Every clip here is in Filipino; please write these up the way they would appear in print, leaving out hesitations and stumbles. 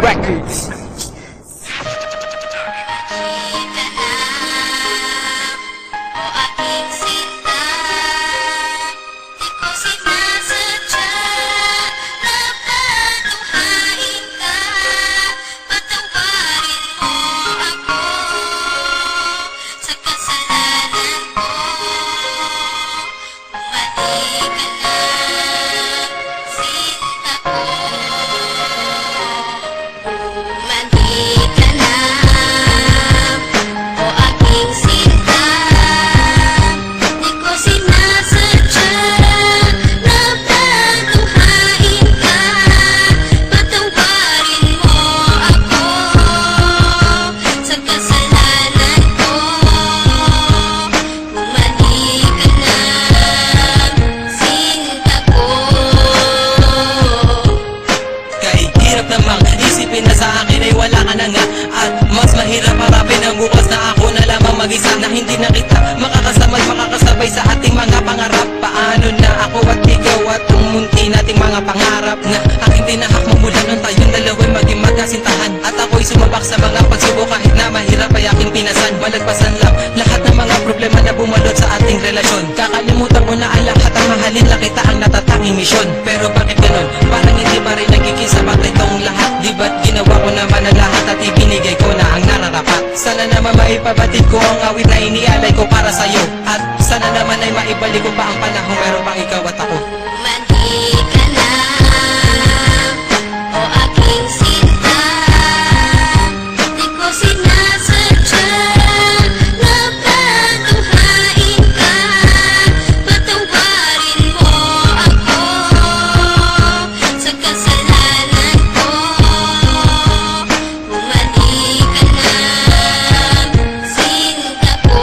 Records. Isipin na sa akin ay wala ka na nga. At mas mahirap harapin ang bukas na ako na lamang mag-isa, na hindi na kita makakasama at makakasabay sa ating mga pangarap. Paano na ako at ikaw at umunti nating mga pangarap na aking tinahak mo mula nung tayong dalawa'y maging magkasintahan. At ako'y sumabak sa mga pagsubok kahit na mahirap ay aking pinasan. Malagpasan lang lahat ng mga problema na bumalot sa ating relasyon. Kakalimutan ko na ang lahat, ang mahalin lang kita ang natatanging misyon. Pero bakit ganun? Parang hindi pa rin nagiging sapat itong lahat. Di ba't ginawa ko naman ang lahat at ibinigay ko na ang nararapat? Sana naman maipabatid ko ang awit na inialay ko para sa'yo. At sana naman ay maibalik ko pa ang panahon meron pang ikaw at ako. Mandi ka na, o aking sinta. Di ko sinasadya na patuhain ka. Patawarin mo ako sa kasalanan ko. Bumalik ka na, sinta ko.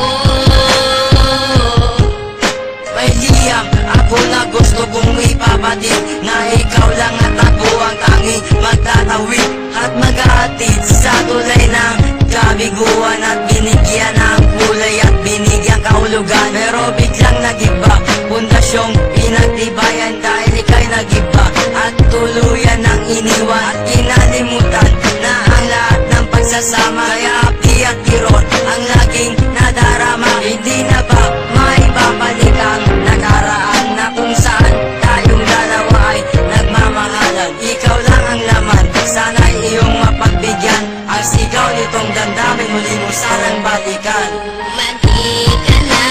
May liyang ako na gusto kong ipabatid, na ikaw lang at ako ang tanging magtatawid at mag-aatid sa tulay ng kabiguan, at binigyan ng kulay at binigyan kahulugan. Pero biglang nag-iba, pundasyong pinagtibayan dahil ika'y nag-iba at tuluyan ng iniwan at kinalimutan na ang lahat ng pagsasama. Kaya api at kirot ang laging nadarama. Hindi na ba maibabalik ang nakaraan na kung saan tayong dalawa ay nagmamahalan? Ikaw lang ang laman, sana'y iyong mapagbigyan ang sigaw nitong damdamin, muli mo sanang balikan. Mandi ka na,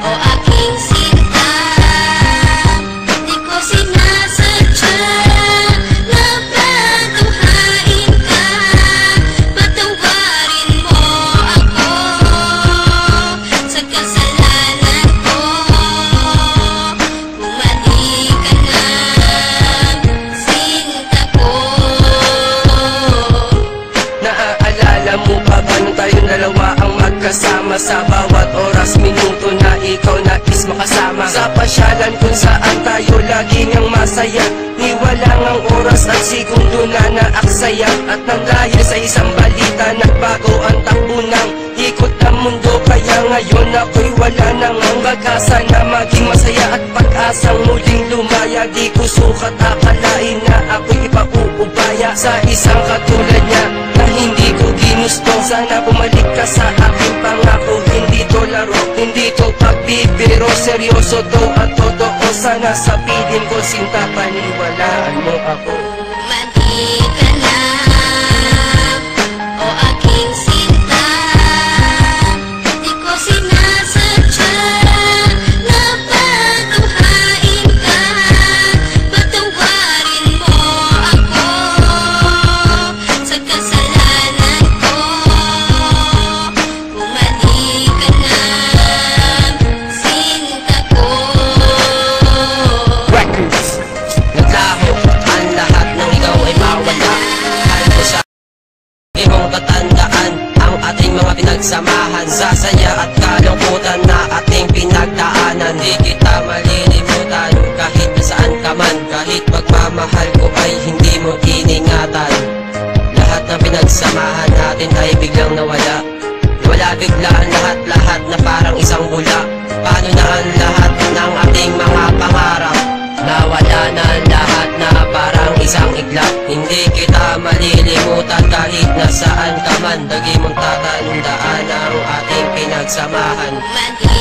o aking sinta. Di ko sinasadya na patuhain ka. Patawarin mo ako sa kasalanan ko. Bumalik ka na, sinta ko. Naaalala mo pa ba nung tayong dalawa ang magkasama? Sa bawat oras, minuto na ikaw nais makasama. Sa pasyalan kung saan tayo laging ang masaya, ni walang ang oras at segundo na naaksaya. At nang dahil sa isang balita, nagbago ang takbo ng ikot ng mundo. Kaya ngayon ako'y wala nang ang pag-asa na maging masaya at pag-asang muling lumaya. Di ko sukat akalain na ako'y ipapuubaya sa isang katulad niya na hindi ko ginusto. Sana bumalik ka sa aking pangako. Hindi to laro, hindi to pagbibiro, seryoso to at totoo. Sana sabihin ko, sinta, paniwalaan mo ako. Mandi ka na, o aking sinta. Di ko sinasadya na patuhain ka. Patawarin mo ako sa kasalanan ko. Bumalik ka na, sinta ko. Records. Naglaho ang lahat malilimutan kahit nasaan ka man. Lagi mong tatandaan ang ating pinagsamahan. Madla